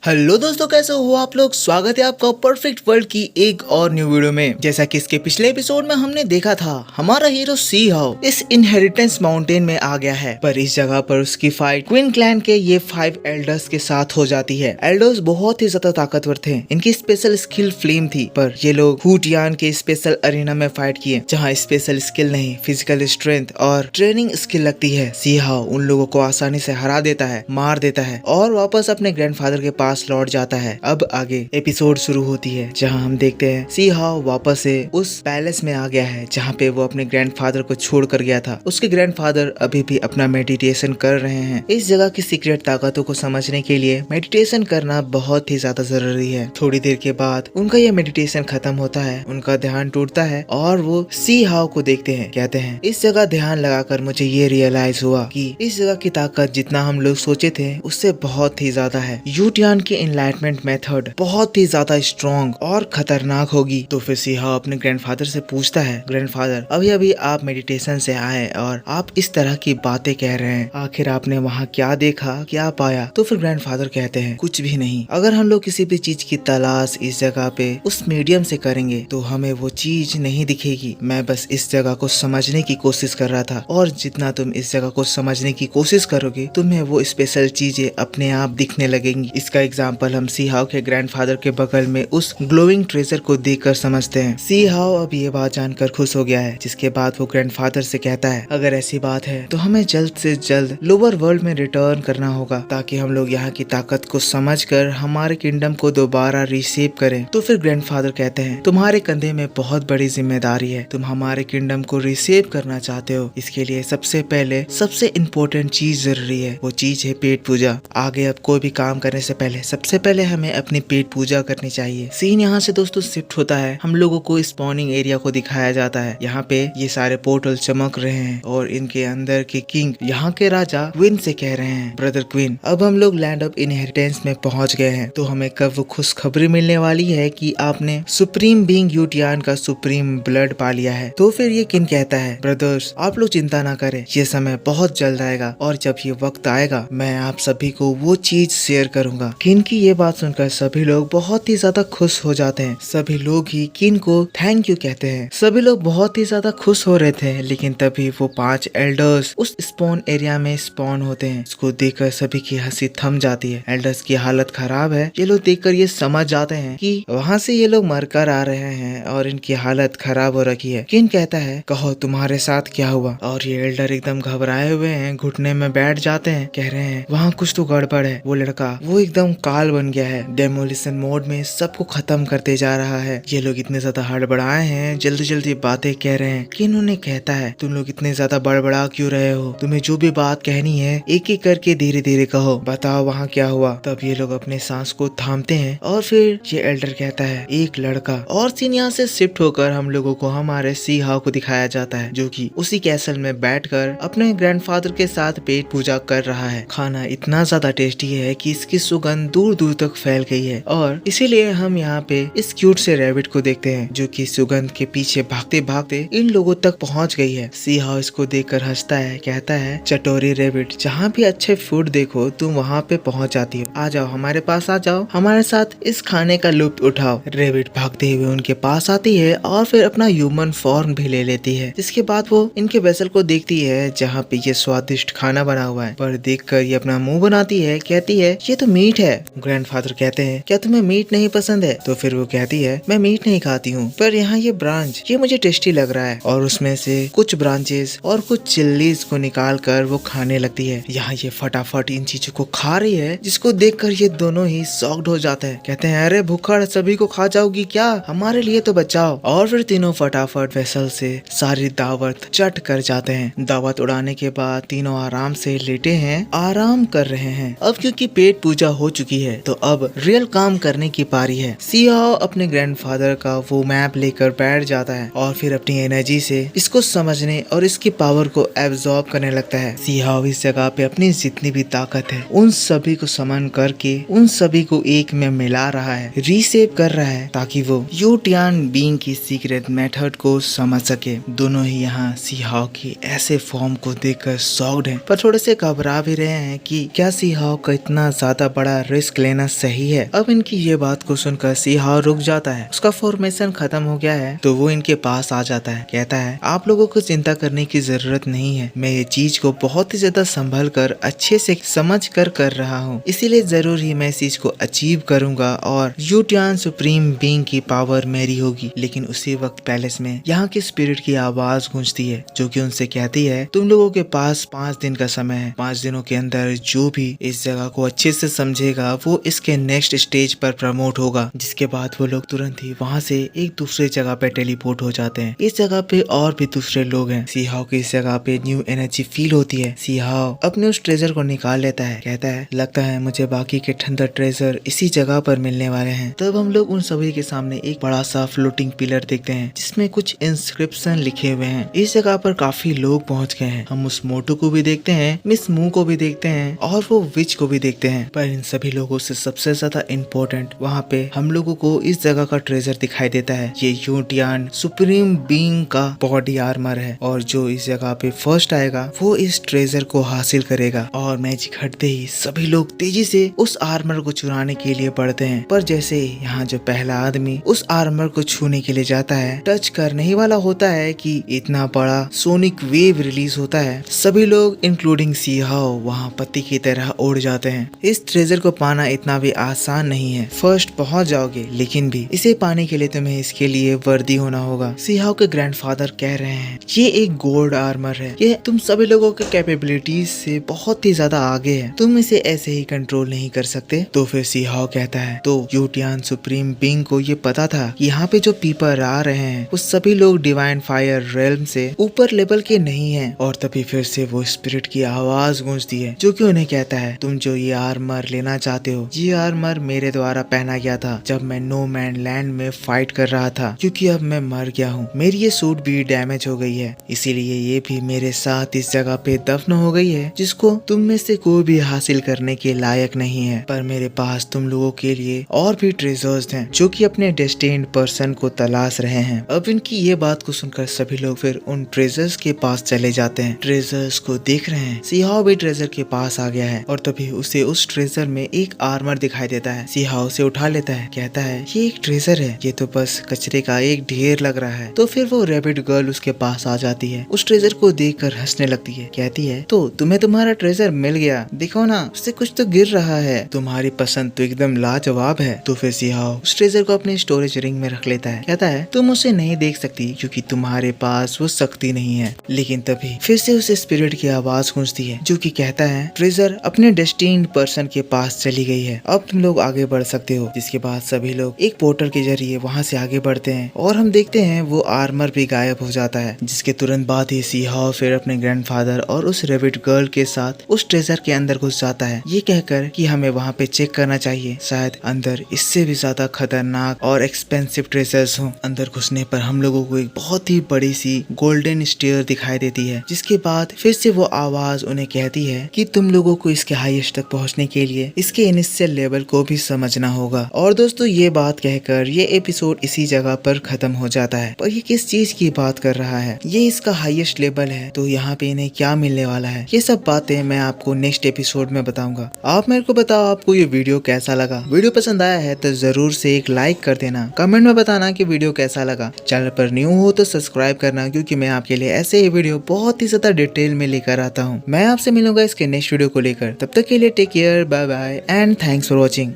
Hello दोस्तों, कैसे हो आप लोग। स्वागत है आपका परफेक्ट वर्ल्ड की एक और न्यू वीडियो में। जैसा कि इसके पिछले एपिसोड में हमने देखा था, हमारा हीरो सी हाउ इस इनहेरिटेंस माउंटेन में आ गया है, पर इस जगह पर उसकी फाइट क्वीन क्लैन के ये 5 एल्डर्स के साथ हो जाती है। एल्डर्स बहुत ही ज्यादा ताकतवर थे, इनकी स्पेशल स्किल फ्लेम थी, पर ये लोग हुटियान के स्पेशल अरीना में फाइट किए, जहाँ स्पेशल स्किल नहीं, फिजिकल स्ट्रेंथ और ट्रेनिंग स्किल लगती है। सी हाउ उन लोगों को आसानी से हरा देता है, मार देता है और वापस अपने ग्रैंडफादर के पास लौट जाता है। अब आगे एपिसोड शुरू होती है, जहां हम देखते हैं सी हाउ वापस से उस पैलेस में आ गया है जहां पे वो अपने ग्रैंडफादर को छोड़ कर गया था। उसके ग्रैंडफादर अभी भी अपना मेडिटेशन कर रहे हैं। इस जगह की सीक्रेट ताकतों को समझने के लिए मेडिटेशन करना बहुत ही ज्यादा जरूरी है। थोड़ी देर के बाद उनका यह मेडिटेशन खत्म होता है, उनका ध्यान टूटता है और वो सी हाउ को देखते हैं। कहते हैं, इस जगह ध्यान लगाकर मुझे ये रियलाइज हुआ कि इस जगह की ताकत जितना हम लोग सोचे थे उससे बहुत ही ज्यादा है। यूटियान की एनलाइटमेंट मेथड बहुत ही ज्यादा स्ट्रॉन्ग और खतरनाक होगी। तो फिर सी हाउ अपने ग्रैंडफादर से पूछता है, ग्रैंडफादर अभी अभी आप मेडिटेशन से आए और आप इस तरह की बातें कह रहे हैं, आखिर आपने वहाँ क्या देखा, क्या पाया। तो फिर ग्रैंडफादर कहते हैं, कुछ भी नहीं। अगर हम लोग किसी भी चीज की तलाश इस जगह पे उस मीडियम से करेंगे तो हमें वो चीज नहीं दिखेगी। मैं बस इस जगह को समझने की कोशिश कर रहा था, और जितना तुम इस जगह को समझने की कोशिश करोगे तुम्हें वो स्पेशल चीजें अपने आप दिखने लगेंगी। इसका एग्जाम्पल हम सी हाउ के ग्रैंडफादर के बगल में उस ग्लोइंग ट्रेजर को देखकर समझते हैं। सी हाउ अब ये बात जानकर खुश हो गया है, जिसके बाद वो ग्रैंडफादर से कहता है, अगर ऐसी बात है तो हमें जल्द से जल्द लोअर वर्ल्ड में रिटर्न करना होगा, ताकि हम लोग यहाँ की ताकत को समझकर हमारे किंगडम को दोबारा रिसेव करें। तो फिर ग्रैंडफादर कहते हैं, तुम्हारे कंधे में बहुत बड़ी जिम्मेदारी है, तुम हमारे किंगडम को रिसेव करना चाहते हो। इसके लिए सबसे पहले सबसे इम्पोर्टेंट चीज जरूरी है, वो चीज है पेट पूजा। आगे अब कोई भी काम करने से पहले सबसे पहले हमें अपनी पेट पूजा करनी चाहिए। सीन यहाँ से दोस्तों शिफ्ट होता है, हम लोगों को स्पॉनिंग एरिया को दिखाया जाता है। यहाँ पे ये सारे पोर्टल चमक रहे हैं और इनके अंदर के किंग यहाँ के राजा क्वीन से कह रहे हैं, ब्रदर क्वीन अब हम लोग लैंड ऑफ इनहेरिटेंस में पहुंच गए हैं, तो हमें कब वो खुशखबरी मिलने वाली है कि आपने सुप्रीम बीइंग यूटियान का सुप्रीम ब्लड पा लिया है। तो फिर ये किन कहता है, ब्रदर्स आप लोग चिंता ना करें, ये समय बहुत जल्द आएगा और जब ये वक्त आएगा मैं आप सभी को वो चीज शेयर करूंगा। किन की ये बात सुनकर सभी लोग बहुत ही ज्यादा खुश हो जाते हैं। सभी लोग ही किन को थैंक यू कहते हैं। सभी लोग बहुत ही ज्यादा खुश हो रहे थे, लेकिन तभी वो 5 एल्डर्स उस स्पॉन एरिया में स्पॉन होते हैं। इसको देखकर सभी की हंसी थम जाती है। एल्डर्स की हालत खराब है। ये लोग देखकर ये समझ जाते हैं कि वहाँ से ये लोग मरकर आ रहे हैं और इनकी हालत खराब हो रखी है। किन कहता है, कहो तुम्हारे साथ क्या हुआ। और ये एल्डर एकदम घबराए हुए हैं, घुटने में बैठ जाते हैं, कह रहे हैं वहाँ कुछ तो गड़बड़ है। वो लड़का वो एकदम काल बन गया है, डेमोलिशन मोड में सबको खत्म करते जा रहा है। ये लोग इतने ज्यादा हड़बड़ाए हैं, जल्दी जल्दी बातें कह रहे हैं। किन उन्हें कहता है, तुम लोग इतने ज्यादा बड़बड़ा क्यों रहे हो, तुम्हें जो भी बात कहनी है एक एक करके धीरे धीरे कहो, बताओ वहाँ क्या हुआ। तब ये लोग अपने सांस को थामते हैं और फिर ये एल्डर कहता है, एक लड़का। और सीन यहाँ से शिफ्ट होकर हम लोगों को हमारे सी हाउ को दिखाया जाता है, जो कि उसी कैसल में बैठकर अपने ग्रैंडफादर के साथ पेट पूजा कर रहा है। खाना इतना ज्यादा टेस्टी है कि इसकी सुगंध दूर दूर तक फैल गई है, और इसीलिए हम यहाँ पे इस क्यूट से रैबिट को देखते हैं, जो कि सुगंध के पीछे भागते भागते इन लोगों तक पहुँच गई है। सी हाउ इसको देखकर हंसता है, कहता है, चटोरी रैबिट, जहाँ भी अच्छे फूड देखो तुम वहाँ पे पहुँच जाती हो, आ जाओ हमारे पास, आ जाओ हमारे साथ इस खाने का लुत्फ उठाओ। रैबिट भागते हुए उनके पास आती है और फिर अपना ह्यूमन फॉर्म भी ले लेती है। जिसके बाद वो इनके वेसल को देखती है जहाँ पे ये स्वादिष्ट खाना बना हुआ है, पर देखकर ये अपना मुंह बनाती है, कहती है, ये तो मीट है। ग्रैंडफादर कहते हैं, क्या तुम्हें मीट नहीं पसंद है। तो फिर वो कहती है, मैं मीट नहीं खाती हूँ, पर यहाँ ये ब्रांच ये मुझे टेस्टी लग रहा है, और उसमें से कुछ ब्रांचेस और कुछ चिल्लीज को निकाल कर वो खाने लगती है। यहाँ ये फटाफट इन चीजों को खा रही है, जिसको देखकर ये दोनों ही शॉक्ड हो जाते हैं। कहते हैं, अरे भूखड़ सभी को खा जाओगी क्या, हमारे लिए तो बचाओ। और फिर तीनों फटाफट वेसल से सारी दावत चट कर जाते हैं। दावत उड़ाने के बाद तीनों आराम से लेटे हैं, आराम कर रहे हैं। अब क्योंकि पेट पूजा हो चुकी है तो अब रियल काम करने की पारी है। सी हाउ अपने ग्रैंडफादर का वो मैप लेकर बैठ जाता है और फिर अपनी एनर्जी से इसको समझने और इसकी पावर को एब्जॉर्ब करने लगता है। सी हाउ इस जगह पे अपनी जितनी भी ताकत है उन सभी को समन करके उन सभी को एक में मिला रहा है, रीसेव कर रहा है, ताकि वो यूटियान बीइंग की सीक्रेट मेथड को समझ सके। दोनों ही यहाँ सी हाउ की ऐसे फॉर्म को देखकर शॉक्ड हैं, पर थोड़े से घबरा भी रहे हैं कि क्या सी हाउ का इतना ज्यादा बड़ा रिस्क लेना सही है। अब इनकी ये बात को सुनकर सी हाओ रुक जाता है। उसका फॉर्मेशन खत्म हो गया है तो वो इनके पास आ जाता है। कहता है आप लोगों को चिंता करने की जरूरत नहीं है, मैं ये चीज को बहुत ही ज्यादा संभल कर अच्छे से समझ कर रहा हूँ, इसीलिए जरूर ही मैं इस चीज को अचीव करूंगा और यूटियान सुप्रीम बीइंग की पावर मेरी होगी। लेकिन उसी वक्त पैलेस में यहाँ की स्पिरिट की आवाज गूंजती है जो कि उनसे कहती है तुम लोगों के पास 5 दिन का समय है। 5 दिनों के अंदर जो भी इस जगह को अच्छे से समझेगा वो इसके नेक्स्ट स्टेज पर प्रमोट होगा। जिसके बाद वो लोग तुरंत ही वहाँ से एक दूसरे जगह पे टेलीपोर्ट हो जाते हैं। इस जगह पे और भी दूसरे लोग हैं। सी हाओ की इस जगह पे न्यू एनर्जी फील होती है। सी हाओ अपने उस ट्रेजर को निकाल लेता है। कहता है लगता है मुझे बाकी के ठंडर ट्रेजर इसी जगह पर मिलने वाले हैं। तब हम लोग उन सभी के सामने एक बड़ा सा फ्लोटिंग पिलर देखते हैं जिसमें कुछ इंस्क्रिप्शन लिखे हुए हैं। इस जगह पर काफी लोग पहुंच गए हैं। हम उस मोटू को भी देखते हैं, मिस मू को भी देखते हैं और वो विच को भी देखते हैं। पर इन सभी लोगों से सबसे ज्यादा इम्पोर्टेंट वहाँ पे हम लोगों को इस जगह का ट्रेजर दिखाई देता है। ये यूटियान सुप्रीम बीइंग का बॉडी आर्मर है और जो इस जगह पे फर्स्ट आएगा वो इस ट्रेजर को हासिल करेगा। और मैजिक हटते ही सभी लोग तेजी से उस आर्मर को चुराने के लिए बढ़ते हैं। पर जैसे यहाँ जो पहला आदमी उस आर्मर को छूने के लिए जाता है, टच करने ही वाला होता है कि इतना बड़ा सोनिक वेव रिलीज होता है। सभी लोग इंक्लूडिंग सी हाओ वहाँ पत्ती की तरह उड़ जाते हैं। इस ट्रेजर को पाना इतना भी आसान नहीं है। फर्स्ट पहुँच जाओगे लेकिन भी इसे पाने के लिए तुम्हें इसके लिए वर्दी होना होगा। सी हाओ के ग्रैंडफादर कह रहे हैं ये एक गोल्ड आर्मर है, ये तुम सभी लोगों के कैपेबिलिटीज से बहुत ही ज्यादा आगे है, तुम इसे ऐसे ही कंट्रोल नहीं कर सकते। तो फिर सी हाओ कहता है तो यूटियान सुप्रीम बीइंग को ये पता था कि यहाँ पे जो पीपल आ रहे हैं वो सभी लोग डिवाइन फायर रेल्म से ऊपर लेवल के नहीं हैं। और तभी फिर से वो स्पिरिट की आवाज गूंजती है जो कि उन्हें कहता है तुम जो ये आर्मर लेना चाहते हो, ये आर्मर मेरे द्वारा पहना गया था जब मैं नो मैन लैंड में फाइट कर रहा था, क्योंकि अब मैं मर गया हूँ। मेरी ये सूट भी डैमेज हो गई है, इसीलिए ये भी मेरे साथ इस जगह पे दफन हो गई है जिसको तुम में से कोई भी हासिल करने के लायक नहीं है। पर मेरे पास तुम लोगों के लिए और भी ट्रेजर्स हैं जो कि अपने डेस्टिन्ड पर्सन को तलाश रहे हैं। अब इनकी ये बात को सुनकर सभी लोग फिर उन ट्रेजर्स के पास चले जाते हैं। ट्रेजर्स को देख रहे हैं। सी हाओ भी ट्रेजर के पास आ गया है और तभी उसे उस ट्रेजर में एक आर्मर दिखाई देता है। सी हाओ उसे उठा लेता है। कहता है ये एक ट्रेजर है, ये तो बस कचरे का एक ढेर लग रहा है। तो फिर वो रैबिट गर्ल उसके पास आ जाती है। उस ट्रेजर को देखकर हंसने लगती है। कहती है तो तुम्हें तुम्हारा ट्रेजर मिल गया, देखो ना उससे कुछ तो गिर रहा है, तुम्हारी पसंद तो एकदम लाजवाब है। तो फिर सी हाओ उस ट्रेजर को अपने स्टोरेज रिंग में रख लेता है। कहता है तुम उसे नहीं देख सकती क्योंकि तुम्हारे पास वो शक्ति नहीं है। लेकिन तभी फिर से उस स्पिरिट की आवाज गूंजती है जो कि कहता है ट्रेजर अपने डेस्टिन्ड पर्सन के पास चली गई है, अब तुम लोग आगे बढ़ सकते हो। जिसके बाद सभी लोग एक पोर्टल के जरिए वहाँ से आगे बढ़ते हैं और हम देखते हैं वो आर्मर भी गायब हो जाता है। जिसके तुरंत बाद ही सी हाओ फिर अपने ग्रैंडफादर और उस रैबिट गर्ल के साथ उस ट्रेजर के अंदर घुस जाता है, ये कहकर कि हमें वहाँ पे चेक करना चाहिए, शायद अंदर इससे भी ज्यादा खतरनाक और एक्सपेंसिव ट्रेजर्स हों। अंदर घुसने पर हम लोगों को एक बहुत ही बड़ी सी गोल्डन स्टेयर दिखाई देती है। जिसके बाद फिर से वो आवाज उन्हें कहती है कि तुम लोगों को इसके हाईएस्ट तक पहुंचने के लिए इसके इनिशियल लेवल को भी समझना होगा। और दोस्तों ये बात कहकर ये एपिसोड इसी जगह पर खत्म हो जाता है। पर ये किस चीज की बात कर रहा है, ये इसका हाईएस्ट लेवल है तो यहाँ पे इन्हें क्या मिलने वाला है, ये सब बातें मैं आपको नेक्स्ट एपिसोड में बताऊंगा। आप मेरे को बताओ आपको ये वीडियो कैसा लगा। वीडियो पसंद आया है तो जरूर से एक लाइक कर देना, कमेंट में बताना कि वीडियो कैसा लगा। चैनल पर न्यू हो तो सब्सक्राइब करना क्योंकि मैं आपके लिए ऐसे ही वीडियो बहुत ही ज्यादा डिटेल में लेकर आता हूँ। मैं आपसे मिलूंगा इसके नेक्स्ट वीडियो को लेकर, तब तक के लिए take care, bye bye and thanks for watching.